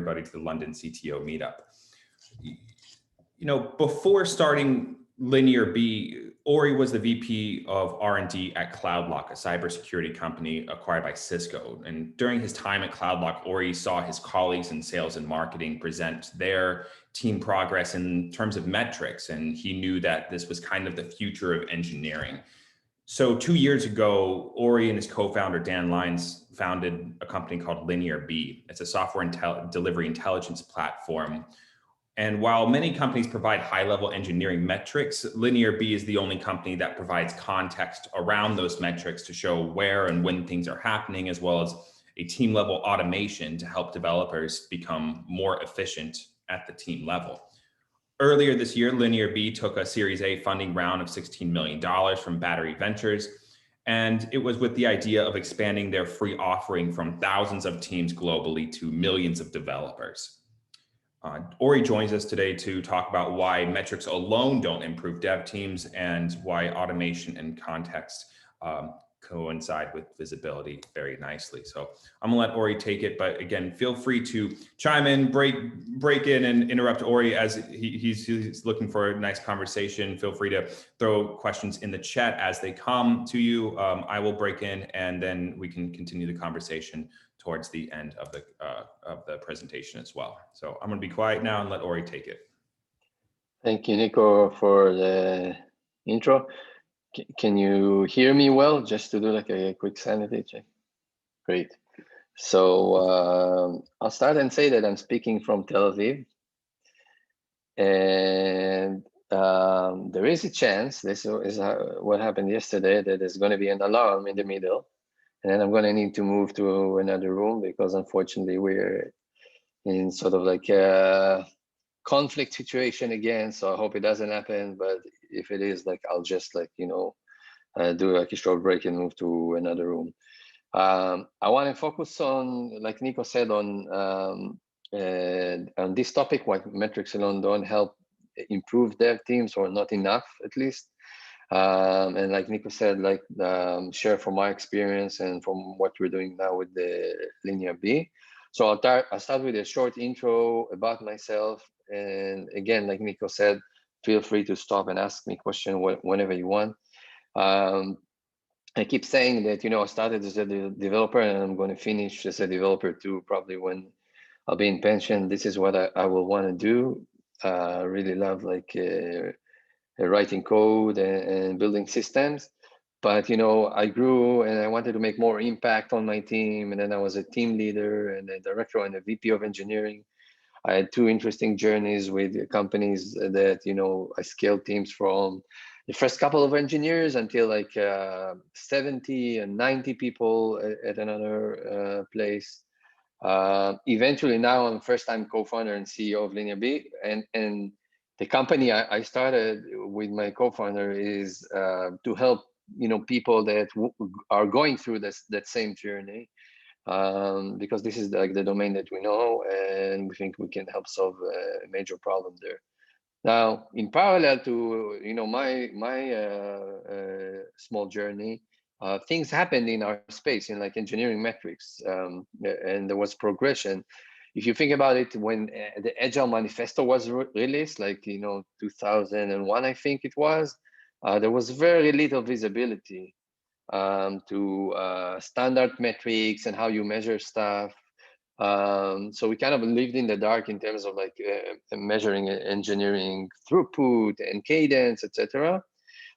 everybody to the London CTO meetup. Before starting LinearB, Ori was the VP of R&D at Cloudlock, a cybersecurity company acquired by Cisco. And during his time at Cloudlock, Ori saw his colleagues in sales and marketing present their team progress in terms of metrics, and he knew that this was kind of the future of engineering. So 2 years ago, Ori and his co-founder, Dan Lyons, founded a company called LinearB. It's a software delivery intelligence platform. And while many companies provide high-level engineering metrics, LinearB is the only company that provides context around those metrics to show where and when things are happening, as well as a team-level automation to help developers become more efficient at the team level. Earlier this year, LinearB took a Series A funding round of $16 million from Battery Ventures, and it was with the idea of expanding their free offering from thousands of teams globally to millions of developers. Ori joins us today to talk about why metrics alone don't improve dev teams and why automation and context coincide with visibility very nicely. So I'm gonna let Ori take it, but again, feel free to chime in, break in and interrupt Ori as he's looking for a nice conversation. Feel free to throw questions in the chat as they come to you. I will break in and then we can continue the conversation towards the end of the presentation as well. So I'm gonna be quiet now and let Ori take it. Thank you, Nico, for the intro. Can you hear me well? Just to do like a quick sanity check. Great. So I'll start and say that I'm speaking from Tel Aviv. And there is a chance, this is what happened yesterday, that there's going to be an alarm in the middle. And then I'm going to need to move to another room because unfortunately we're in sort of like a conflict situation again. So I hope it doesn't happen, but if it is, like, I'll just like, do like a short break and move to another room. I want to focus on, like Nico said, on this topic, why metrics alone don't help improve dev teams, or not enough at least. And like Nico said, like share from my experience and from what we're doing now with the LinearB. So I'll start with a short intro about myself. And again, like Nico said, feel free to stop and ask me a question whenever you want. I keep saying that, I started as a developer and I'm going to finish as a developer too, probably when I'll be in pension. This is what I will want to do. I really love like writing code and building systems. But, I grew and I wanted to make more impact on my team. And then I was a team leader and a director and a VP of engineering. I had two interesting journeys with companies that, I scaled teams from the first couple of engineers until like 70 and 90 people at another place. Eventually now I'm first-time co-founder and CEO of LinearB. And the company I started with my co-founder is to help, people that are going through that same journey. Because this is like the domain that we know and we think we can help solve a major problem there. Now, in parallel to my small journey, things happened in our space in like engineering metrics, and there was progression. If you think about it, when the Agile Manifesto was released, like 2001, I think it was, there was very little visibility to standard metrics and how you measure stuff. So we kind of lived in the dark in terms of like measuring engineering throughput and cadence, etc.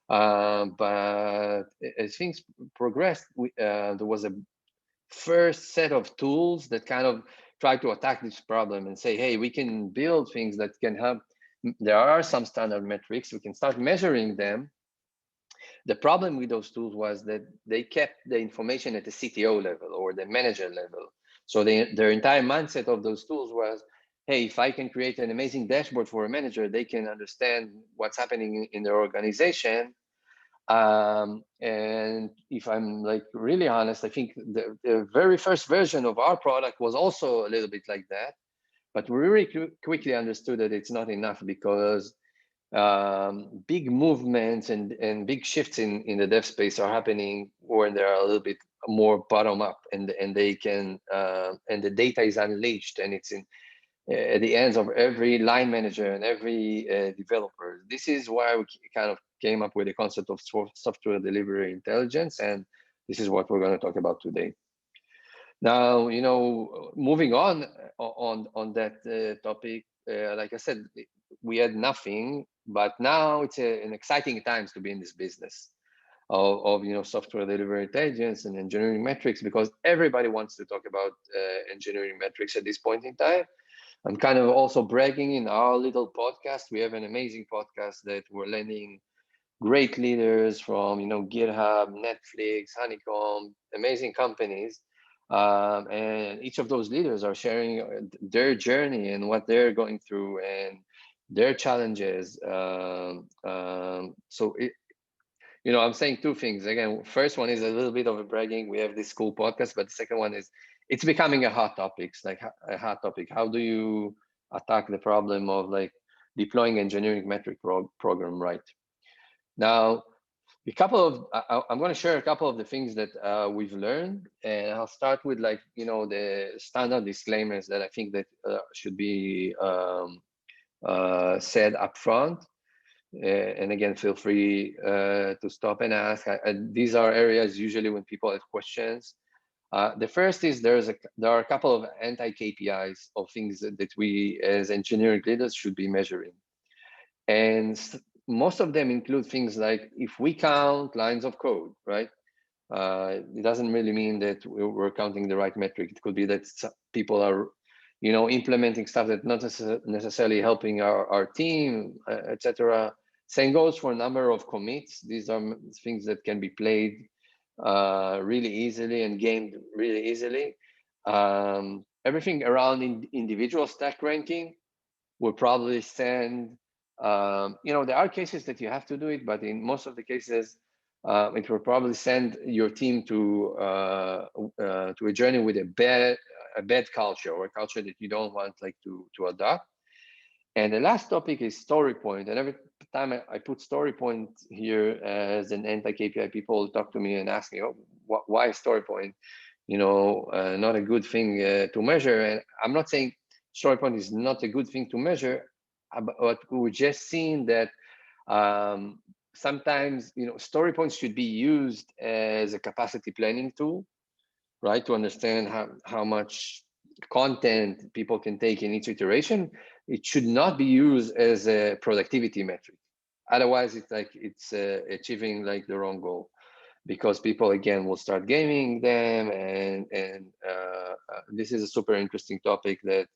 But as things progressed, there was a first set of tools that kind of try to attack this problem and say, hey, we can build things that can help. There are some standard metrics, we can start measuring them. The problem with those tools was that they kept the information at the CTO level or the manager level. So their entire mindset of those tools was, hey, if I can create an amazing dashboard for a manager, they can understand what's happening in their organization. And if I'm like really honest, I think the very first version of our product was also a little bit like that. But we really quickly understood that it's not enough because big movements and big shifts in the dev space are happening when they're a little bit more bottom up and they can and the data is unleashed and at the ends of every line manager and every developer. This is why we kind of came up with the concept of software delivery intelligence, and this is what we're going to talk about today. Now, moving on that topic, like I said, we had nothing, but now it's an exciting times to be in this business of software delivery intelligence and engineering metrics, because everybody wants to talk about engineering metrics at this point in time. I'm kind of also bragging in our little podcast. We have an amazing podcast that we're landing great leaders from GitHub, Netflix, Honeycomb, amazing companies. And each of those leaders are sharing their journey and what they're going through and their challenges. I'm saying two things. Again, first one is a little bit of a bragging. We have this cool podcast, but the second one is it's becoming a hot topic. It's like a hot topic. How do you attack the problem of like deploying engineering metric program right? Now, I'm going to share a couple of the things that we've learned, and I'll start with the standard disclaimers that I think that should be said up front. And again, feel free to stop and ask. These are areas usually when people have questions. The first is there are a couple of anti-KPIs of things that we as engineering leaders should be measuring. And most of them include things like if we count lines of code, right? It doesn't really mean that we're counting the right metric. It could be that people are, implementing stuff that's not necessarily helping our team, etc. Same goes for a number of commits. These are things that can be played really easily and gamed really easily. Everything around individual stack ranking will probably send, there are cases that you have to do it, but in most of the cases, it will probably send your team to a journey with a bad culture, or a culture that you don't want to adopt. And the last topic is story point. And every time I put story point here as an anti-KPI, people talk to me and ask me, oh, why story point? Not a good thing to measure. And I'm not saying story point is not a good thing to measure, but we're just seeing that sometimes story points should be used as a capacity planning tool, right? To understand how much content people can take in each iteration. It should not be used as a productivity metric. Otherwise, it's achieving the wrong goal, because people again will start gaming them, and this is a super interesting topic that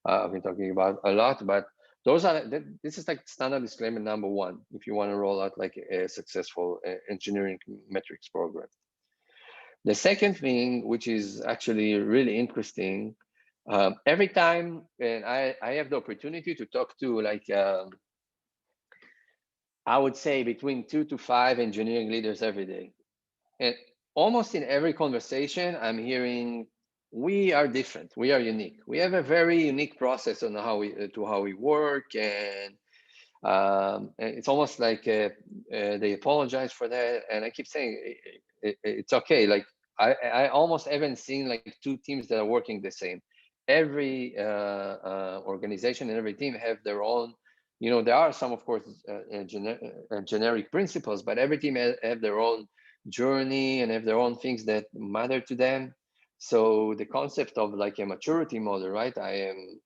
I've been talking about a lot. But this is standard disclaimer number one if you want to roll out a successful engineering metrics program. The second thing, which is actually really interesting, every time, and I have the opportunity to talk to I would say between 2 to 5 engineering leaders every day. And almost in every conversation, I'm hearing, we are different, we are unique. We have a very unique process on how we work, and it's almost like they apologize for that. And I keep saying, it's okay. I almost haven't seen two teams that are working the same. Every organization and every team have their own, there are some, of course, generic principles, but every team have their own journey and have their own things that matter to them. So the concept of a maturity model, right? I am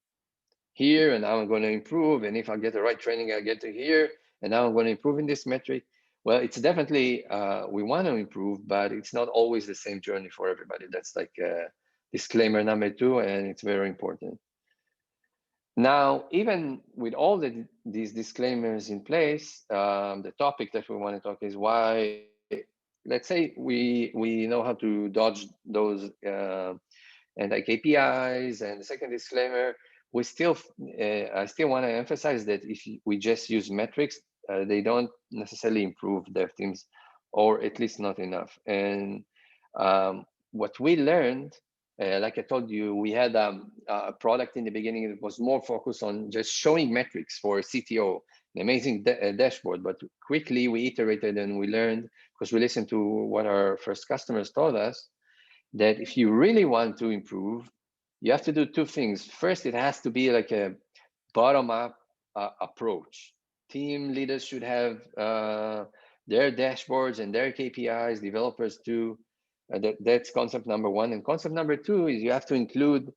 here and now I'm going to improve, and if I get the right training, I get to here, and now I'm going to improve in this metric. Well, it's definitely we want to improve, but it's not always the same journey for everybody. That's disclaimer number 2, and it's very important. Now, even with all these disclaimers in place, the topic that we want to talk is why, let's say we know how to dodge those anti-KPIs. And the second disclaimer, I still want to emphasize that if we just use metrics, they don't necessarily improve dev teams, or at least not enough. And what we learned, like I told you, we had a product in the beginning that was more focused on just showing metrics for a CTO, an amazing dashboard. But quickly we iterated and we learned, because we listened to what our first customers told us, that if you really want to improve, you have to do two things. First, it has to be like a bottom-up approach. Team leaders should have their dashboards and their KPIs, developers too. That's concept number one. And concept number two is you have to include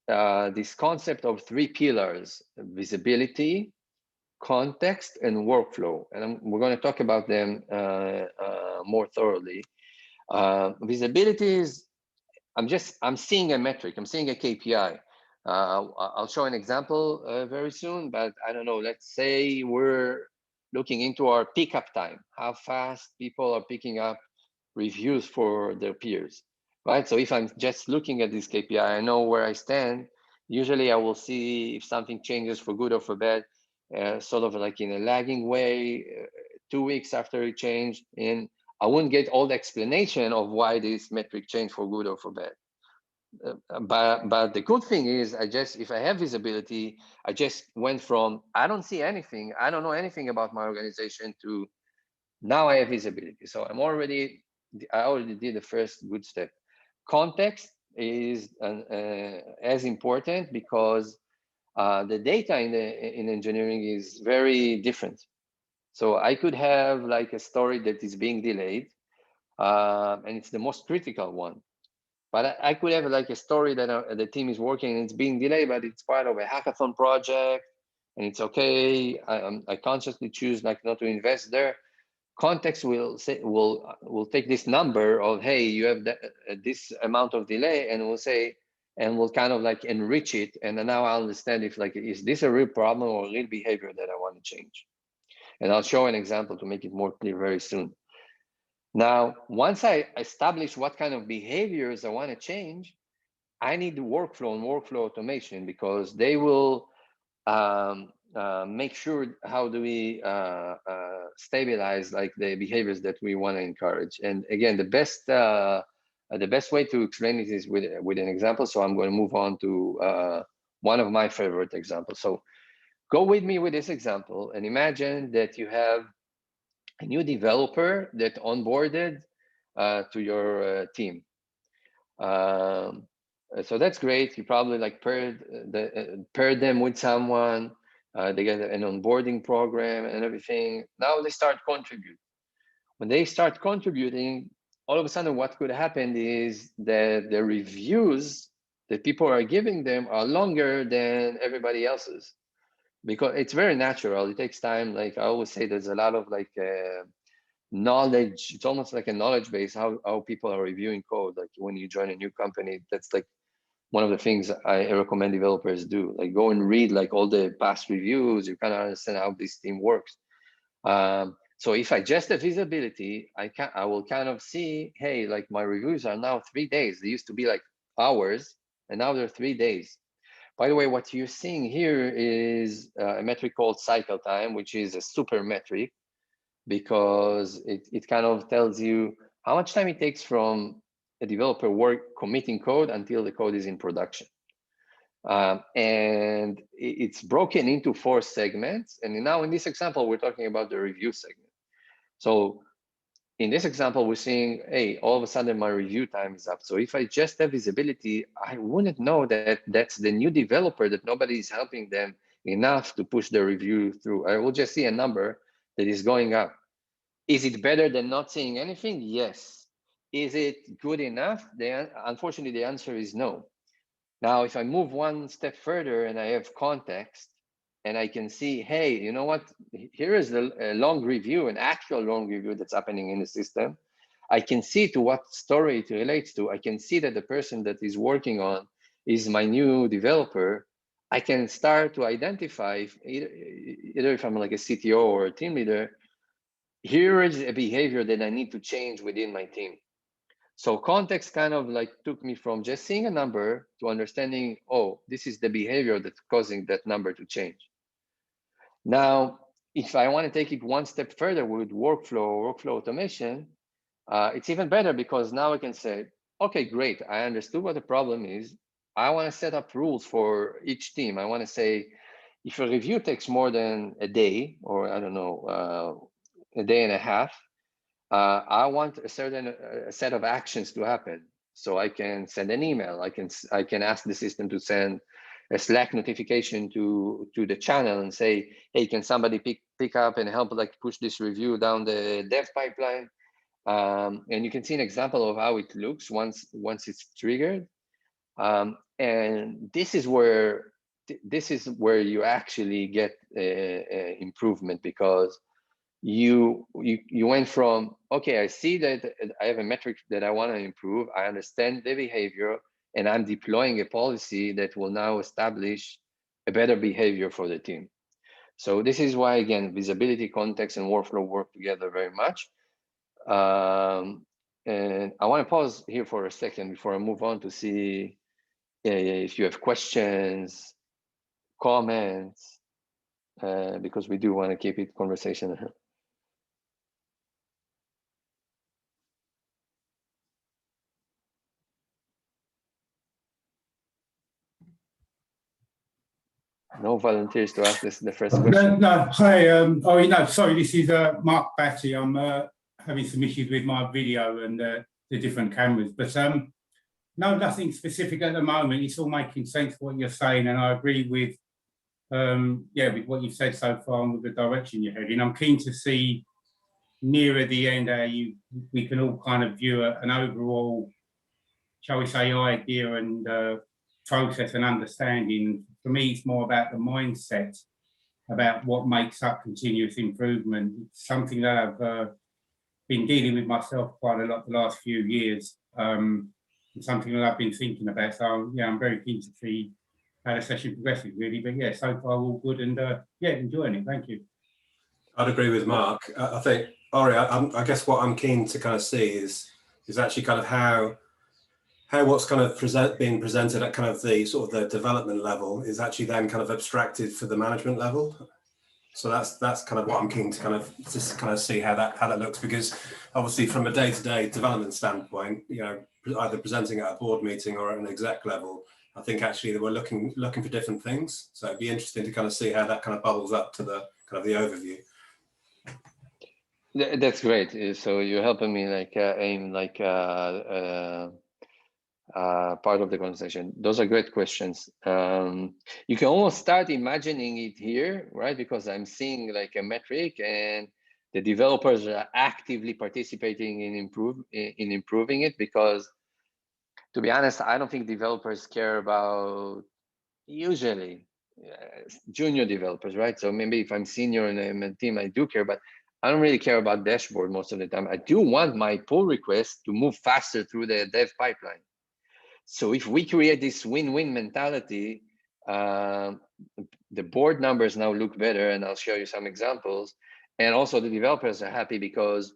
this concept of three pillars: visibility, context, and workflow. And we're going to talk about them more thoroughly. Visibility is, I'm seeing a metric, I'm seeing a KPI. I'll show an example very soon, but I don't know, let's say we're looking into our pickup time, how fast people are picking up reviews for their peers, right? So if I'm just looking at this KPI, I know where I stand. Usually I will see if something changes for good or for bad, sort of like in a lagging way, 2 weeks after it changed, and I wouldn't get all the explanation of why this metric changed for good or for bad. But the good thing is, if I have visibility, I just went from I don't see anything, I don't know anything about my organization, to now I have visibility. So I already did the first good step. Context is as important, because the data in engineering is very different. So I could have like a story that is being delayed, and it's the most critical one. But I could have like a story that the team is working and it's being delayed, but it's part of a hackathon project and it's okay. I consciously choose like not to invest there. Context will take this number of, hey, you have this amount of delay, and we'll say, and we'll kind of like enrich it. And then now I understand if like, is this a real problem or a real behavior that I want to change? And I'll show an example to make it more clear very soon. Now, once I establish what kind of behaviors I want to change, I need the workflow and workflow automation, because they will make sure how do we stabilize like the behaviors that we want to encourage. And again, the best way to explain it is with an example. So I'm going to move on to one of my favorite examples. So go with me with this example and imagine that you have a new developer that onboarded to your team. So that's great. You probably like paired them with someone. They get an onboarding program and everything. Now they start contributing. When they start contributing, all of a sudden what could happen is that the reviews that people are giving them are longer than everybody else's, because it's very natural. It takes time. Like I always say, there's a lot of like knowledge. It's almost like a knowledge base, how people are reviewing code. Like when you join a new company, that's like one of the things I recommend developers do. Like go and read like all the past reviews. You kind of understand how this team works. So if I just have visibility, I will kind of see, hey, like my reviews are now 3 days. They used to be like hours, and now they're 3 days. By the way, what you're seeing here is a metric called cycle time, which is a super metric, because it kind of tells you how much time it takes from a developer committing code until the code is in production. And it's broken into 4 segments. And now in this example, we're talking about the review segment. So in this example, we're seeing, hey, all of a sudden my review time is up. So if I just have visibility, I wouldn't know that that's the new developer, that nobody is helping them enough to push the review through. I will just see a number that is going up. Is it better than not seeing anything? Yes. Is it good enough? Unfortunately, the answer is no. Now, if I move one step further and I have context, and I can see, hey, you know what? Here is a long review, an actual long review that's happening in the system. I can see to what story it relates to. I can see that the person that is working on is my new developer. I can start to identify, either if I'm like a CTO or a team leader, here is a behavior that I need to change within my team. So context kind of like took me from just seeing a number to understanding, oh, this is the behavior that's causing that number to change. Now, if I want to take it one step further with workflow automation, it's even better, because now I can say, okay, great, I understood what the problem is. I want to set up rules for each team. I want to say, if a review takes more than a day, or I don't know, a day and a half, I want a certain set of actions to happen. So I can send an email. I can ask the system to send a Slack notification to the channel and say, hey, can somebody pick up and help like push this review down the dev pipeline? And you can see an example of how it looks once it's triggered. And this is where you actually get improvement, because you went from, okay, I see that I have a metric that I want to improve, I understand the behavior, and I'm deploying a policy that will now establish a better behavior for the team. So this is why, again, visibility, context, and workflow work together very much. And I want to pause here for a second before I move on to see if you have questions, comments, because we do want to keep it conversational. No volunteers to ask the first question. No, hi. No, sorry, this is Mark Batty. I'm having some issues with my video and the different cameras, but no, nothing specific at the moment. It's all making sense what you're saying, and I agree with with what you've said so far and with the direction you're heading. I'm keen to see nearer the end how we can all kind of view an overall, shall we say, idea and process and understanding. For me, it's more about the mindset, about what makes up continuous improvement. It's something that I've been dealing with myself quite a lot the last few years. It's something that I've been thinking about. So yeah, I'm very keen to see how the session progresses, really. But yeah, so far all good, and yeah, enjoying it. Thank you. I'd agree with Mark. I think, Ori, I guess what I'm keen to kind of see is actually kind of how what's kind of being presented at kind of the sort of the development level is actually then kind of abstracted for the management level. So that's kind of what I'm keen to kind of see how that looks, because obviously from a day-to-day development standpoint, you know, either presenting at a board meeting or at an exec level, I think actually that we're looking for different things. So it'd be interesting to kind of see how that kind of bubbles up to the kind of the overview. That's great. So you're helping me like aim like part of the conversation. Those are great questions. You can almost start imagining it here, right? Because I'm seeing like a metric, and the developers are actively participating in improving it. Because to be honest, I don't think developers care about, usually junior developers, right? So maybe if I'm senior in a team, I do care, but I don't really care about dashboard most of the time. I do want my pull request to move faster through the dev pipeline. So if we create this win-win mentality, the board numbers now look better, and I'll show you some examples. And also the developers are happy because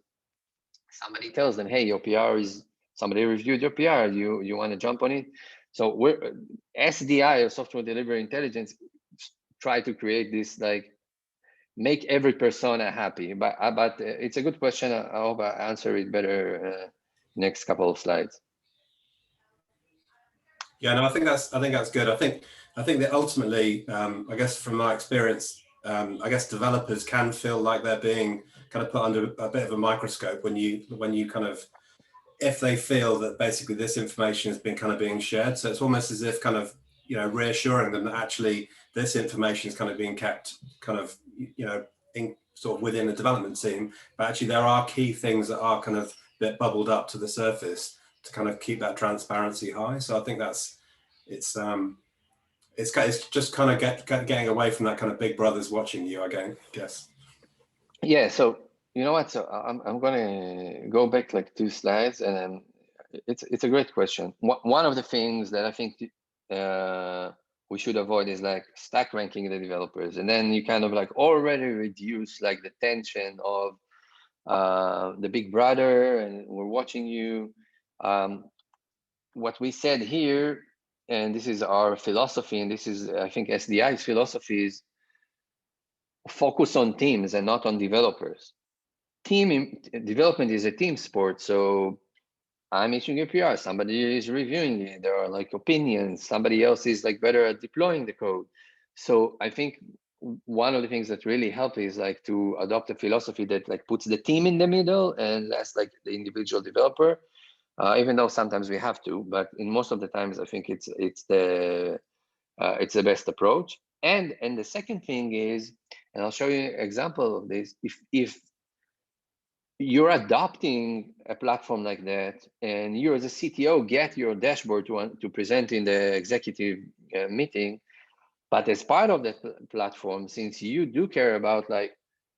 somebody tells them, hey, your PR is, somebody reviewed your PR, you want to jump on it. So we're SDI, or Software Delivery Intelligence, try to create this, like, make every persona happy. But it's a good question. I hope I answer it better next couple of slides. Yeah, no, I think that's good. I think that ultimately, I guess from my experience, I guess developers can feel like they're being kind of put under a bit of a microscope when you kind of, if they feel that basically this information has been kind of being shared. So it's almost as if kind of, you know, reassuring them that actually this information is kind of being kept kind of, you know, in sort of within the development team, but actually there are key things that are kind of a bit bubbled up to the surface to kind of keep that transparency high. So I think it's just kind of getting away from that kind of big brothers watching you, I guess. Yeah. So you know what? So I'm gonna go back like 2 slides, and it's a great question. One of the things that I think we should avoid is like stack ranking the developers, and then you kind of like already reduce like the tension of the big brother and we're watching you. What we said here, and this is our philosophy, and this is, I think, SDI's philosophy, is focus on teams and not on developers. Development is a team sport. So I'm issuing a PR, somebody is reviewing it, there are like opinions, somebody else is like better at deploying the code. So I think one of the things that really help is like to adopt a philosophy that like puts the team in the middle and less like the individual developer. even though sometimes we have to, but in most of the times, I think it's the best approach. And the second thing is, and I'll show you an example of this, if you're adopting a platform like that, and you as a CTO get your dashboard to present in the executive meeting, but as part of the platform, since you do care about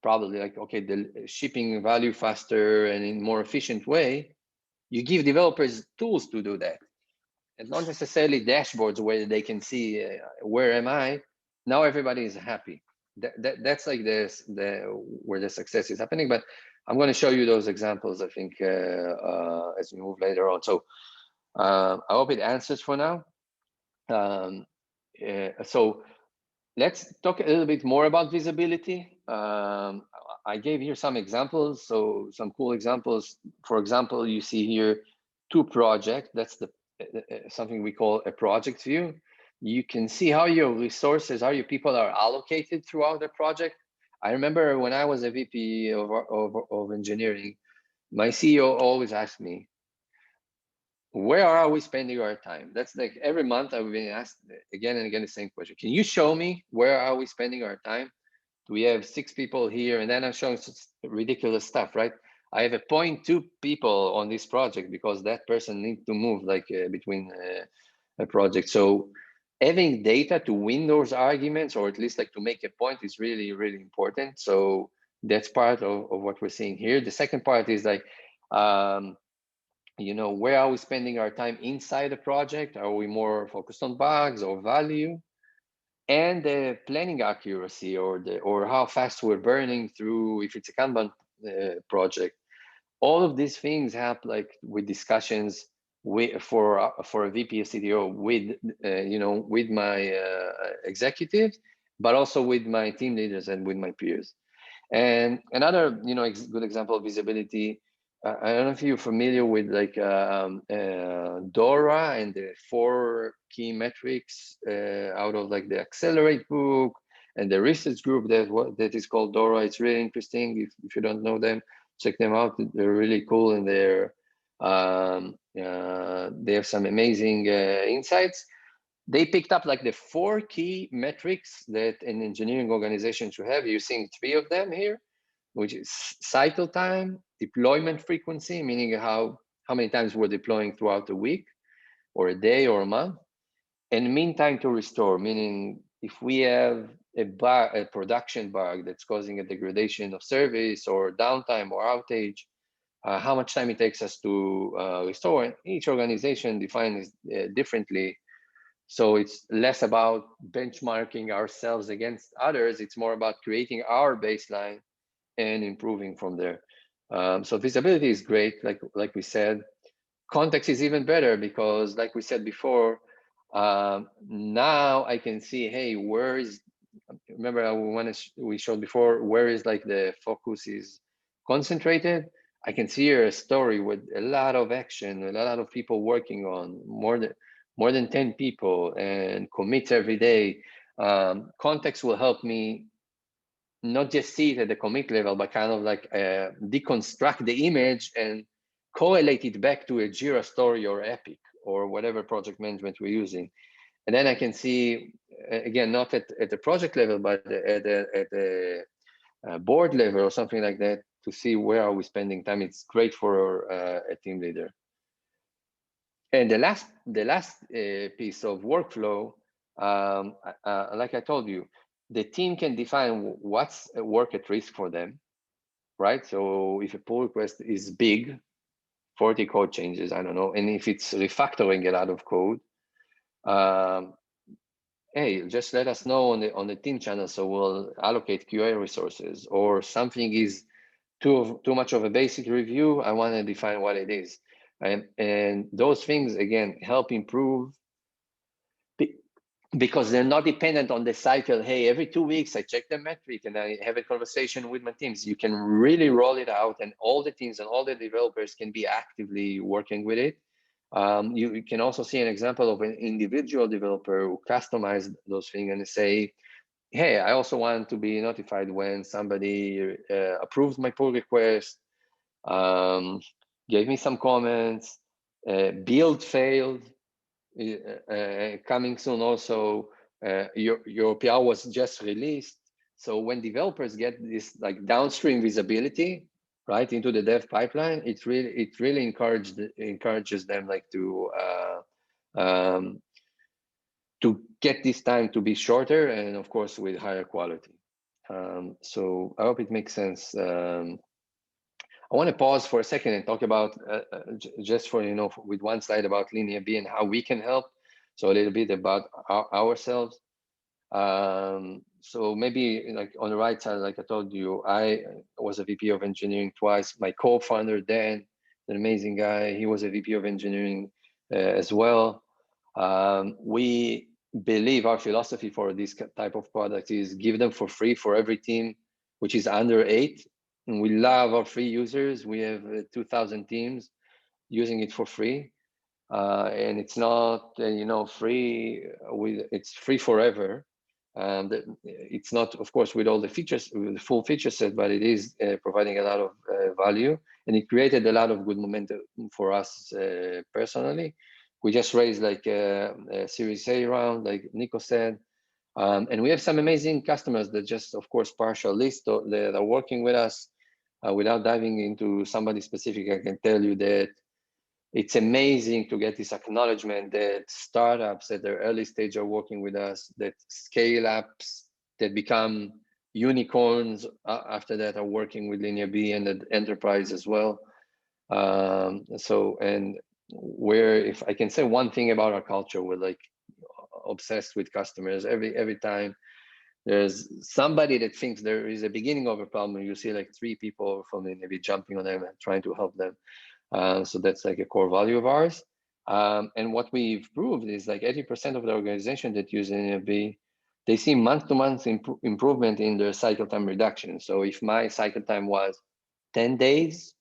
probably okay, the shipping value faster and in more efficient way, you give developers tools to do that, and not necessarily dashboards where they can see where am I. Now everybody is happy. That's like where the success is happening. But I'm going to show you those examples, I think, as we move later on. So I hope it answers for now. So let's talk a little bit more about visibility. I gave here some examples, so some cool examples. For example, you see here 2 projects. That's something we call a project view. You can see how your resources, how your people are allocated throughout the project. I remember when I was a VP of engineering, my CEO always asked me, where are we spending our time? That's like every month I've been asked again and again the same question. Can you show me where are we spending our time? We have 6 people here, and then I'm showing ridiculous stuff, right? I have 0.2 people on this project because that person needs to move between a project. So having data to win those arguments, or at least to make a point, is really, really important. So that's part of what we're seeing here. The second part is where are we spending our time inside the project? Are we more focused on bugs or value? And the planning accuracy, or how fast we're burning through, if it's a Kanban project. All of these things help with discussions for a VP or CTO with my executives, but also with my team leaders and with my peers. And another good example of visibility, I don't know if you're familiar with DORA and the 4 key metrics out of the Accelerate book and the research group that is called DORA. It's really interesting. If you don't know them, check them out. They're really cool, and they have some amazing insights. They picked up the 4 key metrics that an engineering organization should have. You're seeing 3 of them here, which is cycle time, deployment frequency, meaning how many times we're deploying throughout the week or a day or a month, and mean time to restore, meaning if we have a production bug that's causing a degradation of service or downtime or outage, how much time it takes us to restore. And each organization defines differently. So it's less about benchmarking ourselves against others. It's more about creating our baseline and improving from there. So visibility is great, like we said. Context is even better because, like we said before, now I can see, hey, where is, remember we showed before, where is the focus is concentrated. I can see here a story with a lot of action, a lot of people working on, more than 10 people, and commits every day. Context will help me not just see it at the commit level, but kind of deconstruct the image and correlate it back to a Jira story or Epic or whatever project management we're using. And then I can see, again, not at the project level, but at the board level or something like that, to see where are we spending time. It's great for a team leader. And the last piece of workflow, like I told you, the team can define what's a work at risk for them, right? So if a pull request is big, 40 code changes, I don't know, and if it's refactoring a lot of code, hey, just let us know on the team channel, so we'll allocate QA resources. Or something is too much of a basic review, I want to define what it is. And those things, again, help improve, because they're not dependent on the cycle. Hey, every 2 weeks I check the metric and I have a conversation with my teams. You can really roll it out, and all the teams and all the developers can be actively working with it. You can also see an example of an individual developer who customized those things and say, hey, I also want to be notified when somebody approves my pull request, gave me some comments, build failed, coming soon also. Your PR was just released. So when developers get this like downstream visibility, right, into the dev pipeline, it really encourages them like to get this time to be shorter, and of course with higher quality. So I hope it makes sense. I want to pause for a second and talk about just for, you know, with one slide about LinearB and how we can help. So a little bit about ourselves. So maybe like on the right side, like I told you, I was a VP of engineering twice. My co-founder, Dan, an amazing guy, he was a VP of engineering as well. We believe our philosophy for this type of product is give them for free for every team, which is under 8. And we love our free users. We have 2,000 teams using it for free. And it's not, you know, free, it's free forever. It's not, of course, with all the features, with the full feature set, but it is providing a lot of value. And it created a lot of good momentum for us personally. We just raised like a Series A round, like Nico said. And we have some amazing customers that just, of course, partial list that are working with us. Without diving into somebody specific, I can tell you that it's amazing to get this acknowledgement that startups at their early stage are working with us, that scale-ups that become unicorns after that are working with LinearB, and the enterprise as well. So, and if I can say one thing about our culture, we're like obsessed with customers. Every time there's somebody that thinks there is a beginning of a problem, you see like 3 people from LinearB jumping on them and trying to help them. So that's like a core value of ours. And what we've proved is like 80% of the organization that use LinearB, they see month-to-month improvement in their cycle time reduction. So if my cycle time was 10 days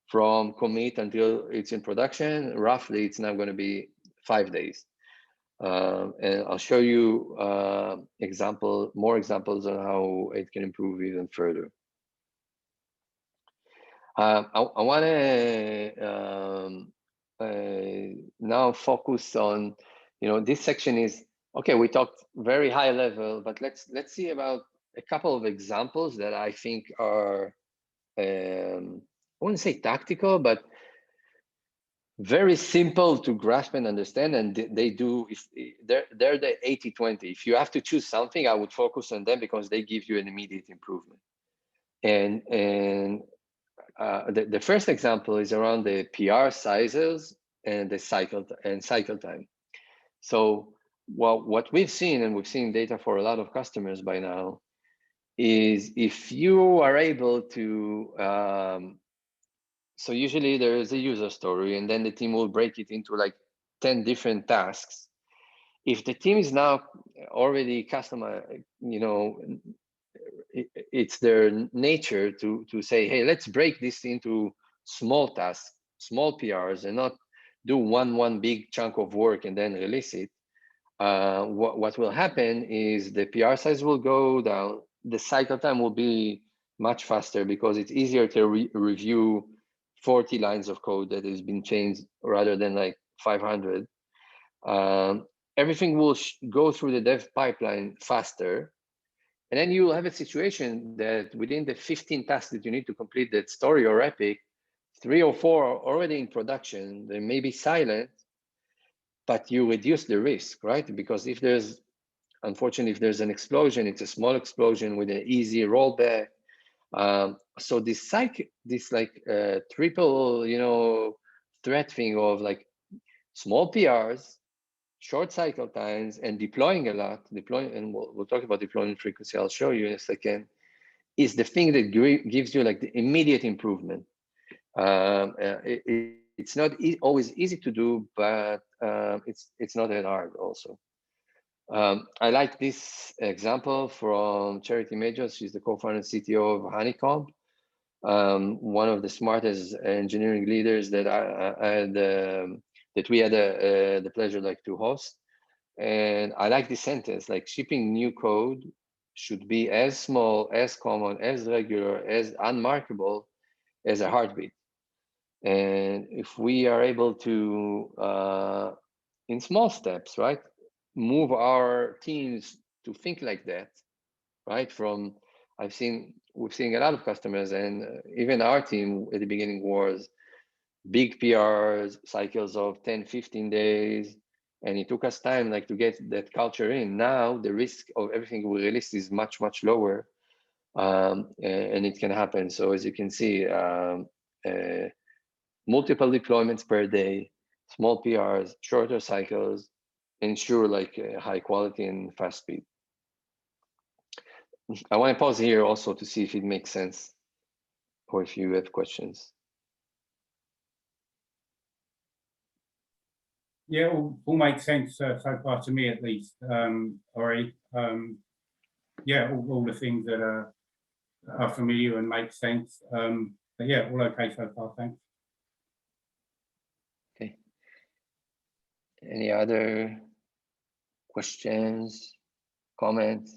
from commit until it's in production, roughly it's now going to be 5 days. And I'll show you more examples on how it can improve even further. I want to now focus on, you know, this section is, okay, we talked very high level, but let's see about a couple of examples that I think are, I wouldn't say tactical, but very simple to grasp and understand. And they do, if they're the 80-20. If you have to choose something, I would focus on them because they give you an immediate improvement. And the first example is around the PR sizes and the cycle time. So what we've seen, and we've seen data for a lot of customers by now, is if you are able to, so usually there is a user story, and then the team will break it into like 10 different tasks. If the team is now already customized, you know, it's their nature to say, hey, let's break this into small tasks, small PRs, and not do one big chunk of work and then release it. What will happen is the PR size will go down. The cycle time will be much faster because it's easier to review 40 lines of code that has been changed rather than like 500. Everything will go through the dev pipeline faster. And then you will have a situation that within the 15 tasks that you need to complete that story or epic, 3 or 4 are already in production. They may be silent, but you reduce the risk, right? Because if there's, unfortunately, if there's an explosion, it's a small explosion with an easy rollback. So this triple, you know, threat thing of like small PRs, short cycle times, and deploying a lot, and we'll talk about deployment frequency, I'll show you in a second, is the thing that gives you like the immediate improvement. It's not always easy to do, but it's not that hard also. I like this example from Charity Majors. She's the co-founder and CTO of Honeycomb, one of the smartest engineering leaders that we had the pleasure like to host. And I like this sentence, like shipping new code should be as small, as common, as regular, as unmarkable as a heartbeat. And if we are able to, in small steps, right, move our teams to think like that, right? From we've seen a lot of customers, and even our team at the beginning was big PRs, cycles of 10, 15 days. And it took us time like to get that culture in. Now the risk of everything we release is much, much lower. And it can happen. So as you can see, multiple deployments per day, small PRs, shorter cycles, ensure like high quality and fast speed. I want to pause here also to see if it makes sense or if you have questions. Yeah, all makes sense so far to me, at least. Ori, yeah, all the things that are familiar and make sense. But yeah, all okay so far. Thanks. Okay. Any other questions, comments?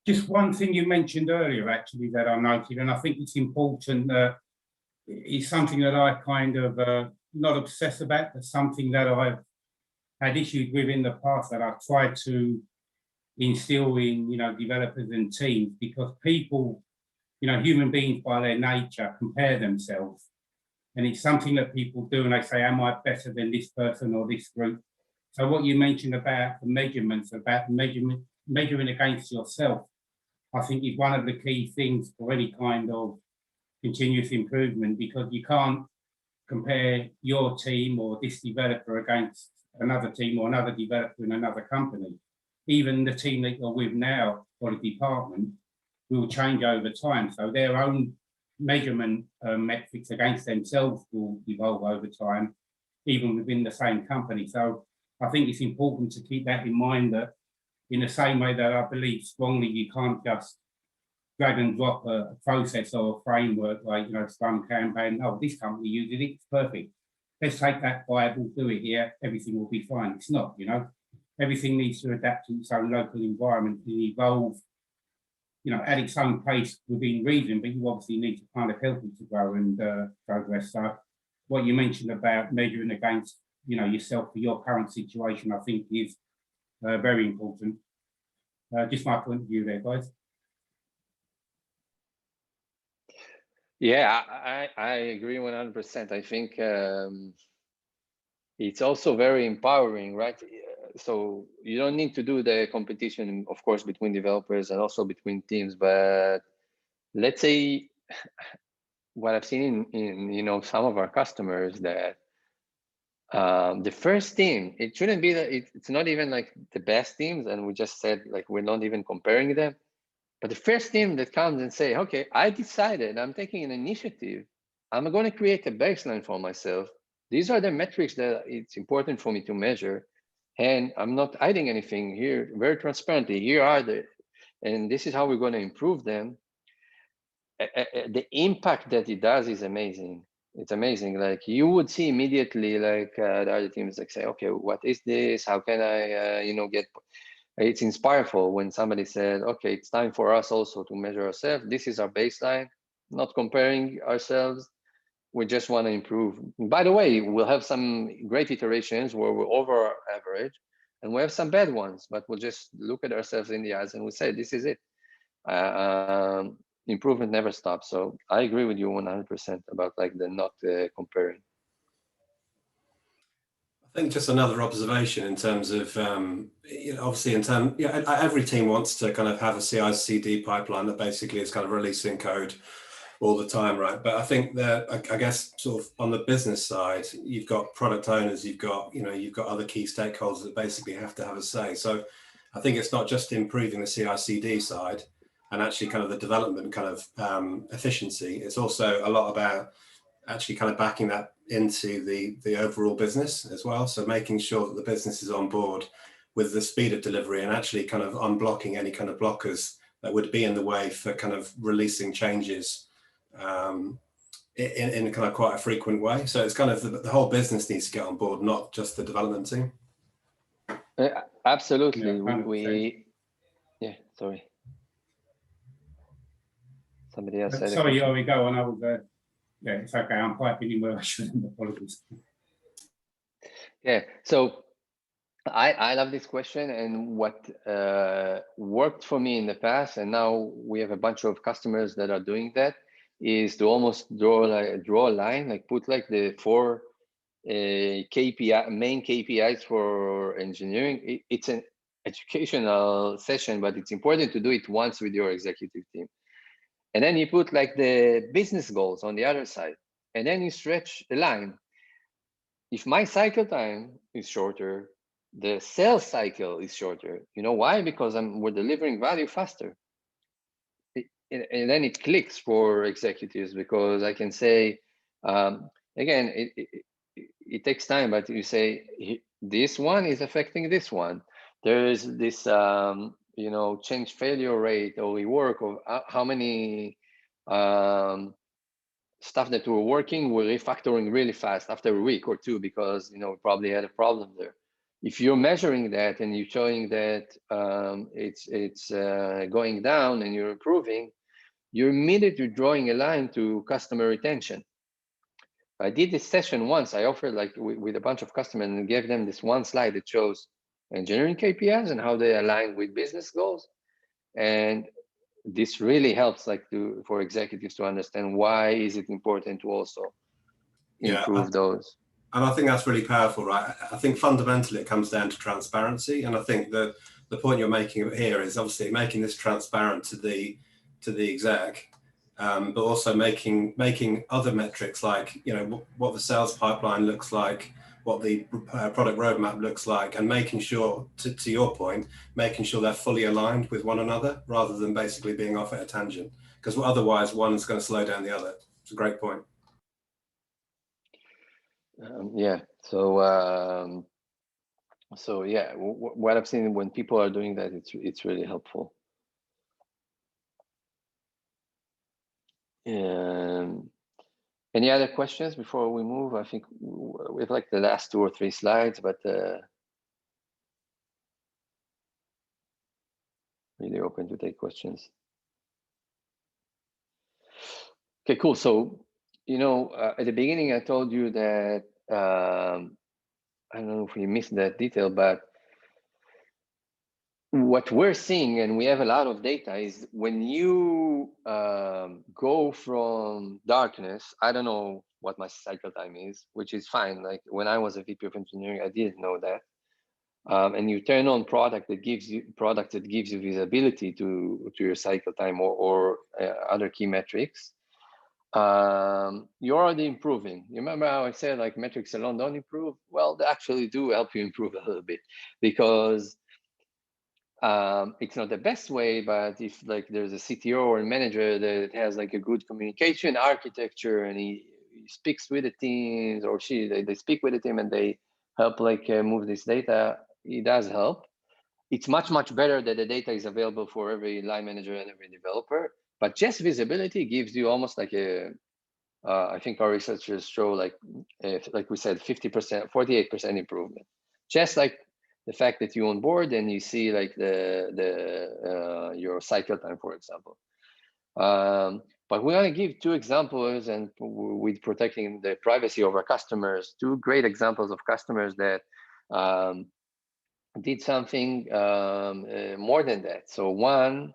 Just one thing you mentioned earlier, actually, that I noted, and I think it's important. It's something that I kind of not obsess about, but something that I've had issues with in the past that I've tried to instill in, developers and teams, because people, human beings by their nature compare themselves. And it's something that people do, and they say, am I better than this person or this group? So what you mentioned about the measurements, about measuring against yourself, I think is one of the key things for any kind of continuous improvement, because you can't compare your team or this developer against another team or another developer in another company. Even the team that you're with now or the department will change over time. So their own measurement metrics against themselves will evolve over time, even within the same company. So I think it's important to keep that in mind, that in the same way that I believe strongly you can't just drag and drop a process or a framework like, Scrum, Kanban. Oh, this company uses it, it's perfect. Let's take that Bible, do it here, everything will be fine. It's not, everything needs to adapt to its own local environment and evolve, at its own pace within reason, but you obviously need to kind of help it to grow and progress. So what you mentioned about measuring against, yourself for your current situation, I think is very important. Just my point of view there, guys. Yeah, I agree 100%. I think it's also very empowering, right? So you don't need to do the competition, of course, between developers and also between teams. But let's say what I've seen in some of our customers, that the first team, it shouldn't be that it's not even like the best teams, and we just said like we're not even comparing them. But the first team that comes and say, okay, I decided, I'm taking an initiative, I'm going to create a baseline for myself. These are the metrics that it's important for me to measure. And I'm not hiding anything here, very transparently. Here are and this is how we're going to improve them. The impact that it does is amazing. It's amazing. Like you would see immediately, like the other teams like say, okay, what is this? How can I, get... It's inspireful when somebody said, okay, it's time for us also to measure ourselves. This is our baseline, not comparing ourselves. We just want to improve. By the way, we'll have some great iterations where we're over average, and we have some bad ones, but we'll just look at ourselves in the eyes and we'll say, this is it. Improvement never stops. So I agree with you 100% about like the not comparing. I think just another observation in terms of, obviously every team wants to kind of have a CI/CD pipeline that basically is kind of releasing code all the time, right? But I think that, I guess, sort of on the business side, you've got product owners, you've got other key stakeholders that basically have to have a say. So I think it's not just improving the CI/CD side and actually kind of the development kind of efficiency. It's also a lot about actually kind of backing that into the overall business as well. So making sure that the business is on board with the speed of delivery and actually kind of unblocking any kind of blockers that would be in the way for kind of releasing changes in kind of quite a frequent way. So it's kind of the whole business needs to get on board, not just the development team. Absolutely. Yeah, Sorry. Somebody else said Sorry, Ori, go on. I was, yeah, it's okay. I'm piping in where I shouldn't. Apologies. Yeah, so I love this question, and what worked for me in the past, and now we have a bunch of customers that are doing that, is to almost draw a line, like put like the 4 KPI, main KPIs for engineering. It's an educational session, but it's important to do it once with your executive team. And then you put like the business goals on the other side, and then you stretch the line. If my cycle time is shorter, the sales cycle is shorter. You know why? Because we're delivering value faster. And then it clicks for executives, because I can say, again, it takes time, but you say, this one is affecting this one. There is this, you know, change failure rate or rework of how many stuff that we're working, we're refactoring really fast after a week or two, because, you know, we probably had a problem there. If you're measuring that and you're showing that it's going down and you're improving, you're immediately drawing a line to customer retention. I did this session once. I offered like with a bunch of customers and gave them this one slide that shows engineering KPIs and how they align with business goals. And this really helps like for executives to understand why is it important to also improve those. And I think that's really powerful, right? I think fundamentally it comes down to transparency. And I think that the point you're making here is obviously making this transparent to the exec, but also making other metrics like, you know, what the sales pipeline looks like, what the product roadmap looks like, and making sure, to your point, making sure they're fully aligned with one another rather than basically being off at a tangent, because otherwise one's going to slow down the other. It's a great point. Yeah. So so yeah, what I've seen when people are doing that, it's really helpful. Any other questions before we move? I think we have like the last 2 or 3 slides, but really open to take questions. Okay, cool. So, you know, at the beginning, I told you that, I don't know if we missed that detail, but what we're seeing, and we have a lot of data, is when you go from darkness, I don't know what my cycle time is, which is fine. Like when I was a VP of engineering, I didn't know that. And you turn on product that gives you visibility to your cycle time or other key metrics. You're already improving. You remember how I said like metrics alone don't improve? Well, they actually do help you improve a little bit, because it's not the best way, but if like there's a CTO or a manager that has like a good communication architecture and he speaks with the teams, or they speak with the team and they help like move this data, it does help. It's much better that the data is available for every line manager and every developer, but just visibility gives you almost like a, I think our researchers show like we said, 50%, 48% improvement. Just like the fact that you onboard and you see like your cycle time, for example. But we want to give 2 examples, and with protecting the privacy of our customers, 2 great examples of customers that did something more than that. So one,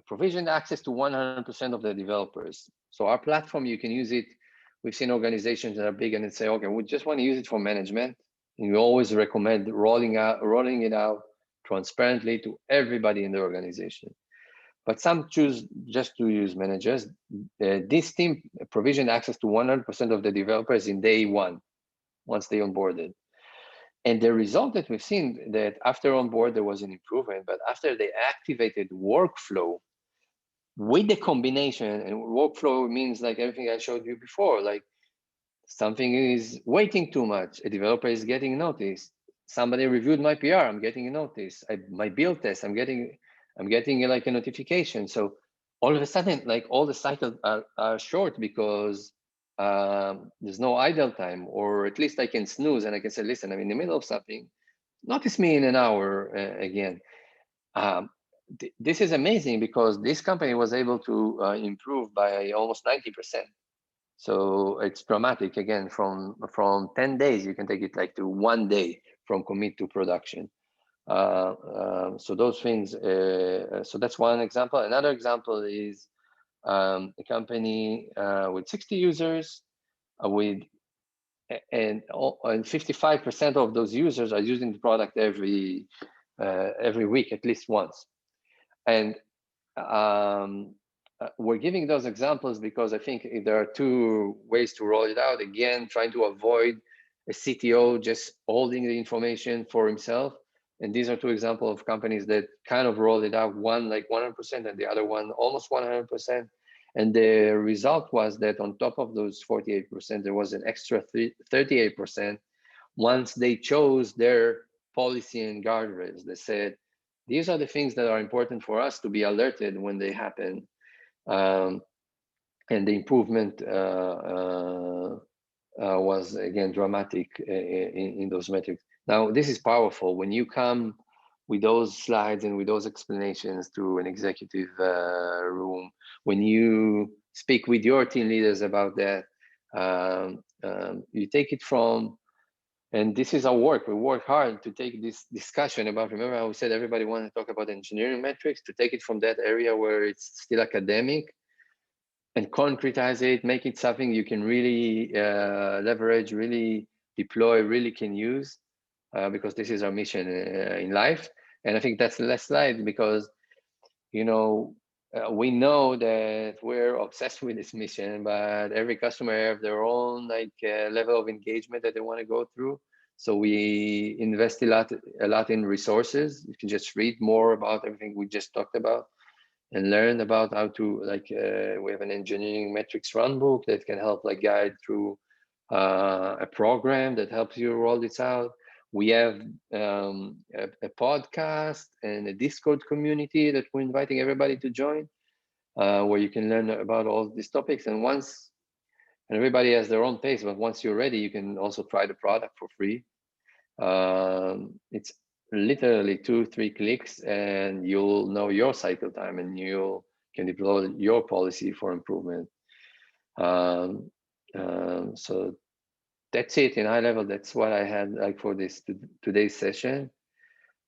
provisioned access to 100% of the developers. So our platform, you can use it. We've seen organizations that are big and they say, okay, we just want to use it for management. And we always recommend rolling it out transparently to everybody in the organization. But some choose just to use managers. This team provisioned access to 100% of the developers in day 1, once they onboarded. And the result that we've seen, that after on board, there was an improvement, but after they activated workflow with the combination, and workflow means like everything I showed you before, like something is waiting too much, a developer is getting noticed, somebody reviewed my PR, I'm getting a notice, my build test, I'm getting like a notification. So all of a sudden, like all the cycles are short, because there's no idle time, or at least I can snooze and I can say, listen, I'm in the middle of something, notice me in an hour again. this is amazing because this company was able to improve by almost 90%. So it's dramatic. Again, from 10 days, you can take it like to 1 day from commit to production. So those things, so that's one example. Another example is a company with 60 users and 55% of those users are using the product every week, at least once. And we're giving those examples because I think there are two ways to roll it out. Again, trying to avoid a CTO just holding the information for himself. And these are two examples of companies that kind of rolled it out, one like 100% and the other one almost 100%. And the result was that on top of those 48%, there was an extra 38% once they chose their policy and guardrails. They said, these are the things that are important for us to be alerted when they happen. And the improvement was, again, dramatic in those metrics. Now, this is powerful. When you come with those slides and with those explanations to an executive room, when you speak with your team leaders about that, you take it from, and this is our work. We work hard to take this discussion about, remember how we said everybody wanted to talk about engineering metrics, to take it from that area where it's still academic and concretize it, make it something you can really leverage, really deploy, really can use, because this is our mission in life. And I think that's the last slide because, you know, we know that we're obsessed with this mission, but every customer have their own level of engagement that they want to go through. So we invest a lot in resources. You can just read more about everything we just talked about and learn about how to, we have an engineering metrics runbook that can help guide through a program that helps you roll this out. We have a podcast and a Discord community that we're inviting everybody to join, where you can learn about all these topics. And everybody has their own pace, but once you're ready, you can also try the product for free. It's literally 2-3 clicks and you'll know your cycle time and you can deploy your policy for improvement. So that's it in high level. That's what I had for this today's session.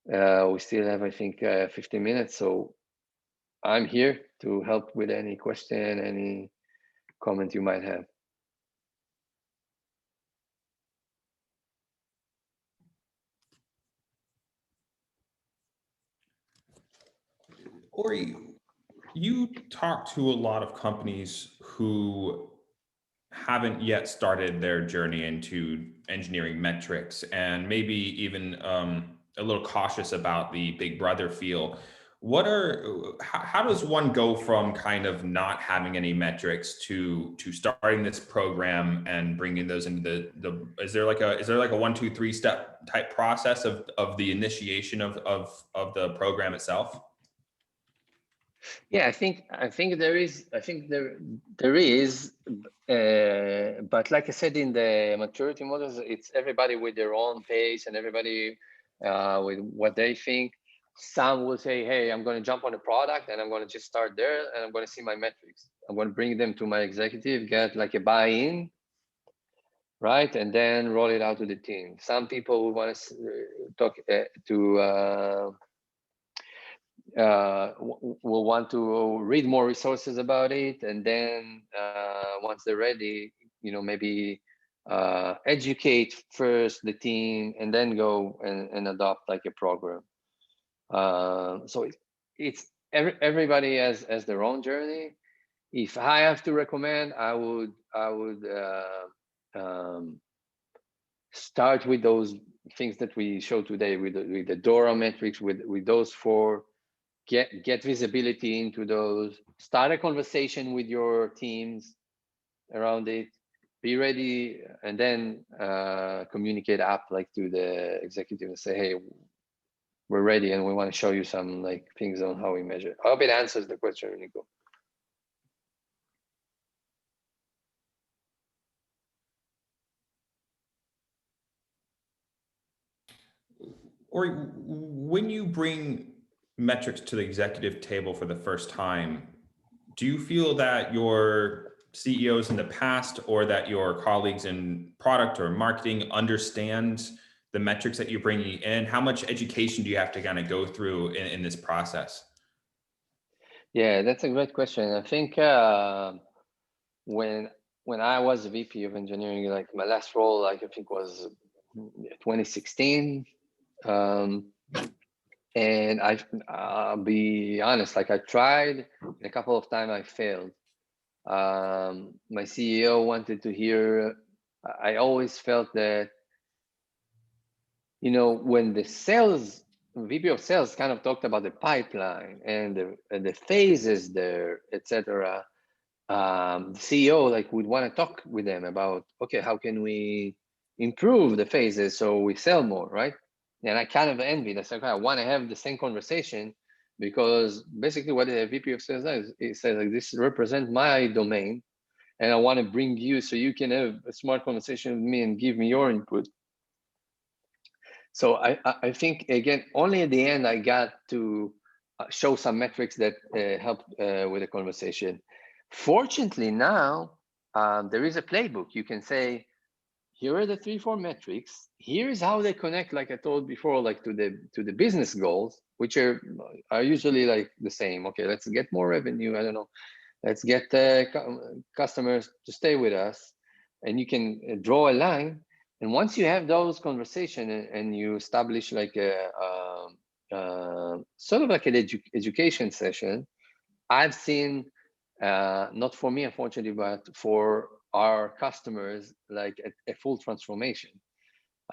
We still have, I think, 15 minutes. So I'm here to help with any question, any comment you might have. Ori, you talk to a lot of companies who haven't yet started their journey into engineering metrics and maybe even a little cautious about the big brother feel. How does one go from kind of not having any metrics to starting this program and bringing those into is there like a 1, 2, 3 step type process of the initiation of the program itself? Yeah, I think there is. There is, but like I said, in the maturity models, it's everybody with their own pace and everybody with what they think. Some will say, "Hey, I'm going to jump on a product and I'm going to just start there and I'm going to see my metrics. I'm going to bring them to my executive, get a buy-in, right, and then roll it out to the team." Some people will want to talk will want to read more resources about it, and then once they're ready, maybe educate first the team and then go and adopt a program. So it's everybody has their own journey. If I have to recommend, I would start with those things that we showed today with the DORA metrics, with those 4. Get visibility into those, start a conversation with your teams around it, be ready, and then communicate up to the executive and say, hey, we're ready and we want to show you some things on how we measure. I hope it answers the question, Nico. Or when you bring metrics to the executive table for the first time, do you feel that your CEOs in the past or that your colleagues in product or marketing understand the metrics that you're bringing in? How much education do you have to kind of go through in this process? Yeah, that's a great question. I think when I was a VP of engineering, like my last role, like I think was 2016. And I'll be honest, like I tried a couple of times, I failed. My CEO wanted to hear, I always felt that, you know, when the sales, VP of sales kind of talked about the pipeline and the phases there, etc. The CEO like would want to talk with them about, okay, how can we improve the phases so we sell more, right? And I kind of envy. I said, okay, I want to have the same conversation, because basically what the VP of sales does, it says like, this represents my domain, and I want to bring you so you can have a smart conversation with me and give me your input. So I think, again, only at the end I got to show some metrics that helped with the conversation. Fortunately now, there is a playbook. You can say, here are the 3-4 metrics. Here's how they connect, like I told before, like to the business goals, which are usually like the same. Okay, let's get more revenue. I don't know. Let's get customers to stay with us. And you can draw a line. And once you have those conversations and you establish like a sort of like an education session, I've seen, not for me, unfortunately, but for our customers, like a full transformation.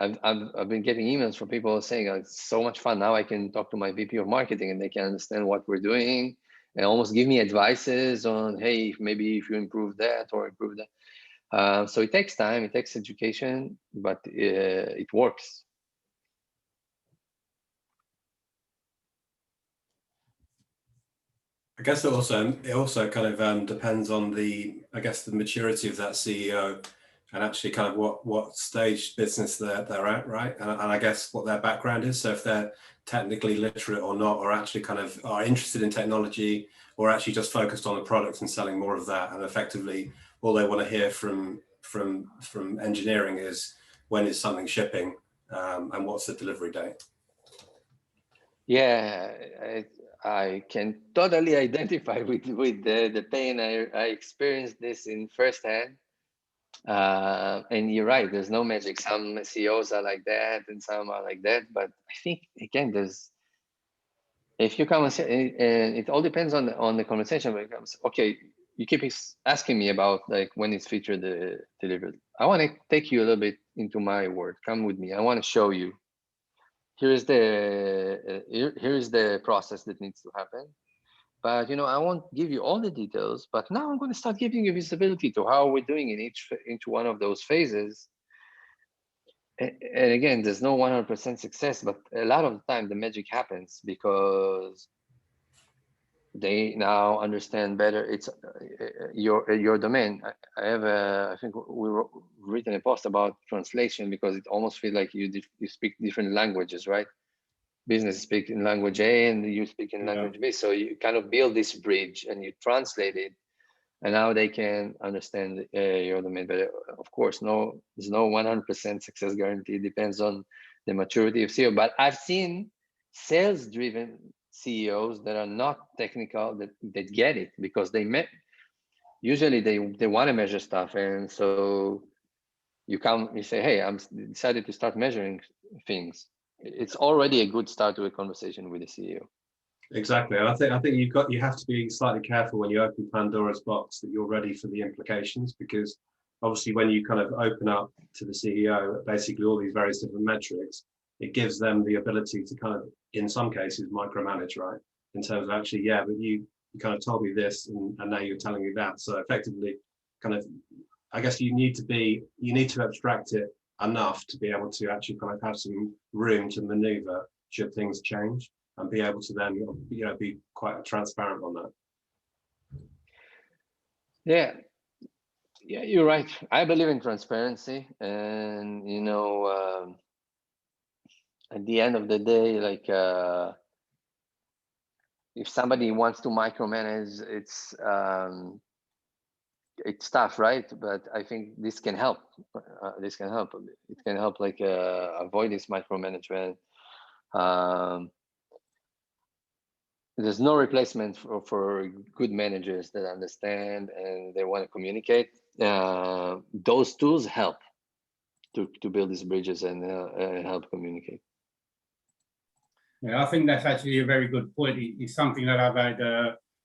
I've been getting emails from people saying, oh, it's so much fun. Now I can talk to my VP of marketing and they can understand what we're doing and almost give me advices on, hey, maybe if you improve that or improve that. So it takes time, it takes education, but it works. I guess it also kind of depends on the maturity of that CEO and actually kind of what stage business they're at, right? And I guess what their background is. So if they're technically literate or not, or actually kind of are interested in technology, or actually just focused on the product and selling more of that, and effectively all they want to hear from engineering is, when is something shipping, and what's the delivery date? Yeah, I can totally identify with the pain. I experienced this in firsthand. And you're right, there's no magic. Some CEOs are like that and some are like that. But I think, again, if you come and it all depends on the conversation. When it comes, okay, you keep asking me about like when it's featured delivered. I want to take you a little bit into my world. Come with me. I want to show you. Here's the process that needs to happen. But I won't give you all the details. But now I'm going to start giving you visibility to how we're doing in each one of those phases. And again, there's no 100% success, but a lot of the time the magic happens because they now understand better. It's your domain. I think we written a post about translation, because it almost feels like you speak different languages, right? Business speak in language A and you speak in language B. So you kind of build this bridge and you translate it, and now they can understand your domain better. Of course, there's no 100% success guarantee. It depends on the maturity of CEO. But I've seen sales-driven CEOs that are not technical that get it, because usually they want to measure stuff, and so you say, hey, I'm decided to start measuring things. It's already a good start to a conversation with the CEO. Exactly. I think you have to be slightly careful when you open Pandora's box that you're ready for the implications, because obviously when you kind of open up to the CEO basically all these various different metrics, it gives them the ability to kind of, in some cases, micromanage, right? In terms of actually, yeah, but you kind of told me this and now you're telling me that. So effectively, kind of, I guess you need to abstract it enough to be able to actually kind of have some room to maneuver should things change, and be able to then be quite transparent on that. Yeah, you're right. I believe in transparency, and at the end of the day, like if somebody wants to micromanage, it's tough, right? But I think this can help. This can help. It can help like avoid this micromanagement. There's no replacement for good managers that understand and they want to communicate. Those tools help to build these bridges and help communicate. Yeah, I think that's actually a very good point. It's something that I've had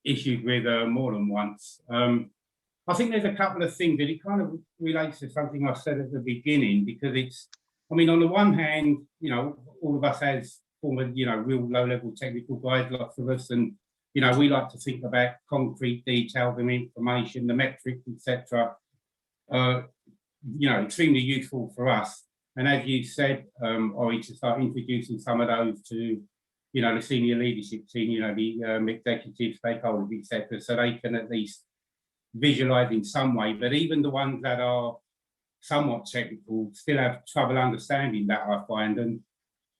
issues with more than once. I think there's a couple of things that it kind of relates to something I said at the beginning, because it's, I mean, on the one hand, you know, all of us as former, you know, real low-level technical guys, lots of us, and, you know, we like to think about concrete details and information, the metrics, etc. You know, extremely useful for us. And as you said, Ori, to start introducing some of those to, you know, the senior leadership team, you know, the executive stakeholders, etc., so they can at least visualize in some way. But even the ones that are somewhat technical still have trouble understanding that, I find. And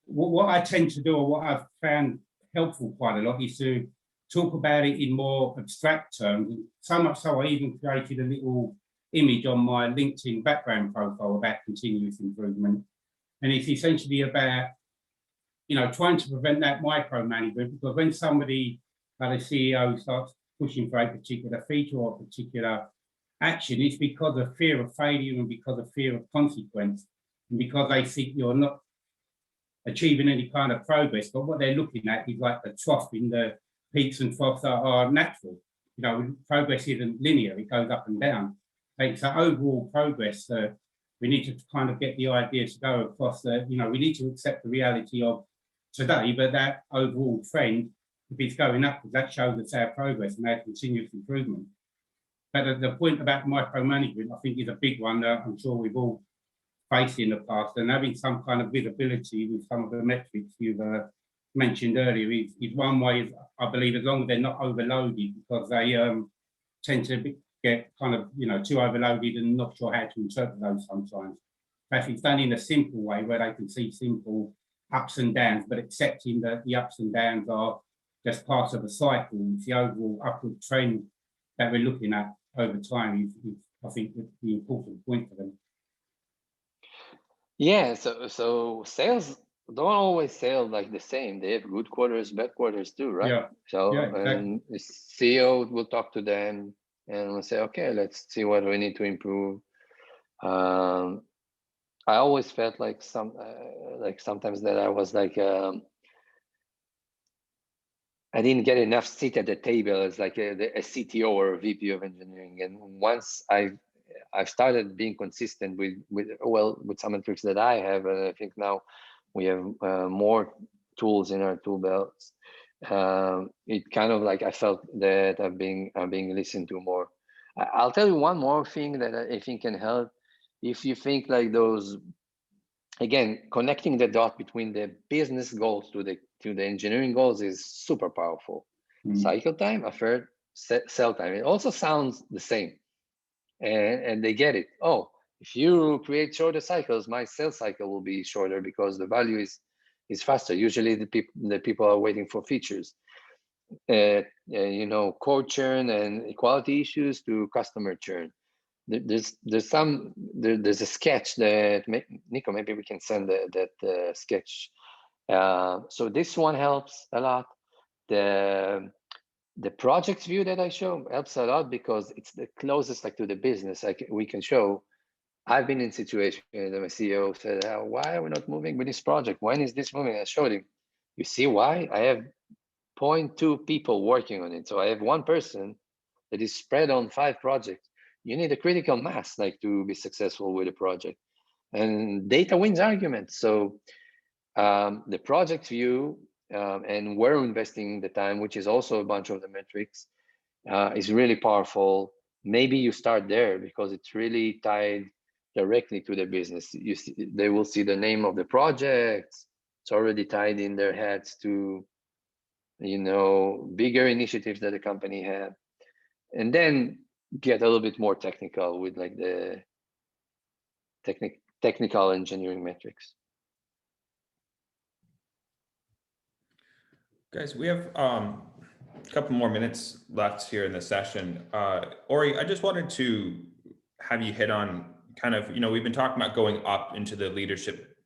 what I tend to do, or what I've found helpful quite a lot, is to talk about it in more abstract terms. So much so I even created a little image on my LinkedIn background profile about continuous improvement. And it's essentially about, you know, trying to prevent that micromanagement, because when somebody, like a CEO, starts pushing for a particular feature or a particular action, it's because of fear of failure and because of fear of consequence, and because they think you're not achieving any kind of progress. But what they're looking at is like the trough, in the peaks and troughs that are natural. You know, progress isn't linear, it goes up and down. It's an overall progress. We need to kind of get the idea to go across the, you know, we need to accept the reality of today, but that overall trend, if it's going up, that shows us our progress and our continuous improvement. But the point about micromanagement, I think, is a big one that I'm sure we've all faced in the past, and having some kind of visibility with some of the metrics you've mentioned earlier is one way, I believe, as long as they're not overloaded, because they tend to get kind of, you know, too overloaded and not sure how to interpret those sometimes. But if it's done in a simple way where they can see simple ups and downs, but accepting that the ups and downs are just part of a cycle, it's the overall upward trend that we're looking at over time is I think, the important point for them. Yeah, so sales don't always sell like the same. They have good quarters, bad quarters too, right? Yeah. So Yeah, exactly. and the CEO will talk to them and we'll say, okay, let's see what we need to improve. I always felt like sometimes that I was like I didn't get enough seat at the table as like a CTO or a VP of engineering. And once I've started being consistent with some metrics that I have, and I think now we have more tools in our tool belts. It kind of like I felt that I'm being listened to more. I'll tell you one more thing that I think can help. If you think like those, again, connecting the dot between the business goals to the engineering goals is super powerful. Cycle time, I've heard sell time. It also sounds the same. And they get it. Oh, if you create shorter cycles, my sales cycle will be shorter because the value is faster. Usually the people are waiting for features. You know, code churn and equality issues to customer churn. There's a sketch that Nico, maybe we can send that sketch. So this one helps a lot. The project view that I show helps a lot because it's the closest like to the business. Like we can show. I've been in situations that my CEO said, "Why are we not moving with this project? When is this moving?" I showed him. You see why? I have 0.2 people working on it. So I have one person that is spread on 5 projects. You need a critical mass like to be successful with a project, and data wins arguments. So the project view and where we're investing the time, which is also a bunch of the metrics, is really powerful. Maybe you start there because it's really tied directly to the business. You see, they will see the name of the project. It's already tied in their heads to, you know, bigger initiatives that the company have, and then get a little bit more technical with like the technical engineering metrics. Guys, we have A couple more minutes left here in the session. Ori, I just wanted to have you hit on kind of, we've been talking about going up into the leadership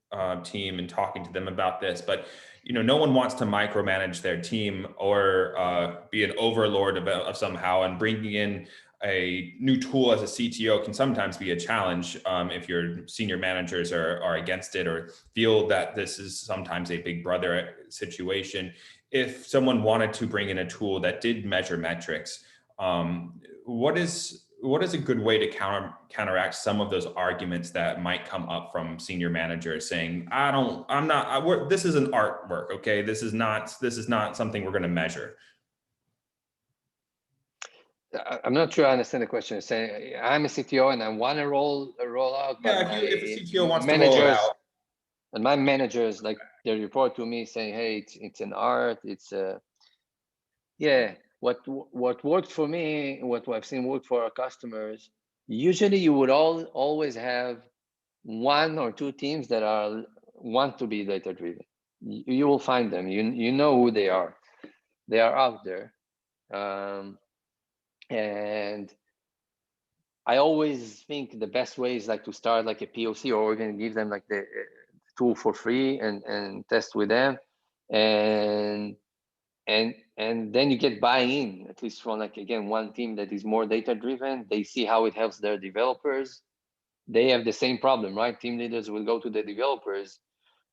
team and talking to them about this, but no one wants to micromanage their team or be an overlord of somehow, and bringing in a new tool as a CTO can sometimes be a challenge if your senior managers are against it or feel that this is sometimes a big brother situation. If someone wanted to bring in a tool that did measure metrics, what is a good way to counteract some of those arguments that might come up from senior managers saying, this is an artwork, okay? This is not something we're going to measure. I'm not sure I understand the question. You're saying I'm a CTO and I want to roll out, yeah, but if a CTO wants to roll it out, and my managers, like, they report to me saying, hey, it's an art, what worked for me, what I've seen work for our customers, usually you would always have one or two teams that want to be data driven. You will find them. You know who they are. They are out there. And I always think the best way is like to start like a POC, or even give them like the tool for free and test with them, and then you get buy-in, at least from, like, again, one team that is more data driven. They see how it helps their developers. They have the same problem, right? Team leaders will go to the developers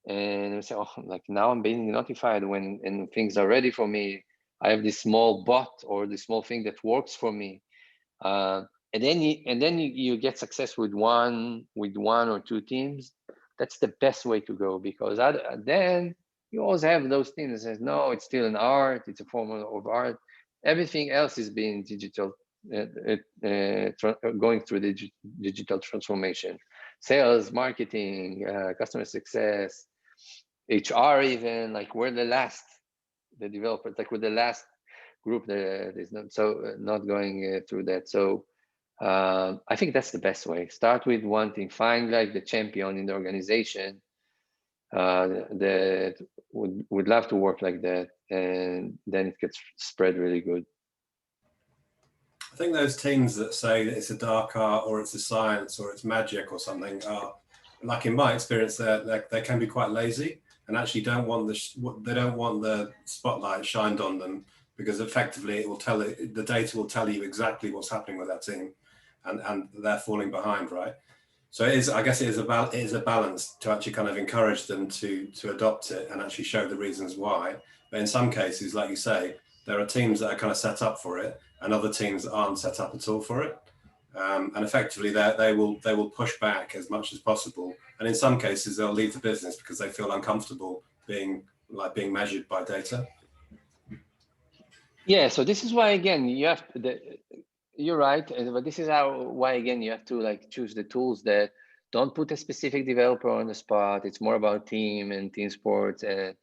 and say, oh, like, now I'm being notified and things are ready for me. I have this small bot or this small thing that works for me. And then you get success with one or two teams. That's the best way to go, because then you always have those teams that says, no, it's still an art, it's a form of art. Everything else is being digital, going through the digital transformation. Sales, marketing, customer success, HR, even, like, we're the developers, like, we're the last group that is not going through that. So I think that's the best way. Start with one thing, find like the champion in the organization that would love to work like that, and then it gets spread really good. I think those teams that say that it's a dark art or it's a science or it's magic or something are, like, in my experience, they can be quite lazy and actually don't want the spotlight shined on them, because effectively it will the data will tell you exactly what's happening with that team, and they're falling behind, right? So I guess it is a balance to actually kind of encourage them to adopt it and actually show the reasons why. But in some cases, like you say, there are teams that are kind of set up for it, and other teams that aren't set up at all for it. And effectively, they will push back as much as possible. And in some cases, they'll leave the business because they feel uncomfortable being measured by data. Yeah. So this is why, again, you're right, but this is why, again, you have to, like, choose the tools that don't put a specific developer on the spot. It's more about team and team sports, and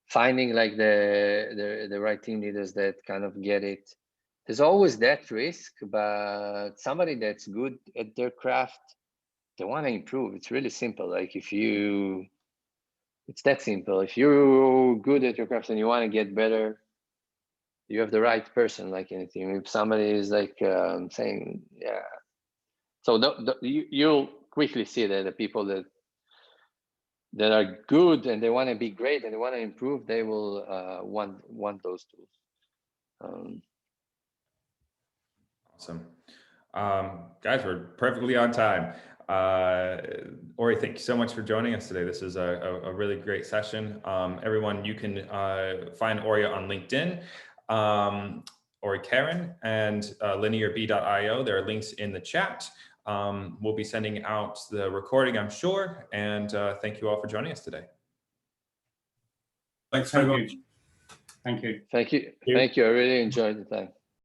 finding like the right team leaders that kind of get it. There's always that risk, but somebody that's good at their craft, they want to improve. It's really simple. Like, it's that simple. If you're good at your craft and you want to get better, you have the right person, like anything. If somebody is like saying, yeah. So you'll quickly see that the people that are good and they want to be great and they want to improve, they will want those tools. Awesome. Guys, we're perfectly on time. Ori, thank you so much for joining us today. This is a really great session. Everyone, you can find Ori on LinkedIn, Ori Keren, and LinearB.io. There are links in the chat. We'll be sending out the recording, I'm sure. And thank you all for joining us today. Thanks very much. Thank you. Thank you. I really enjoyed the time.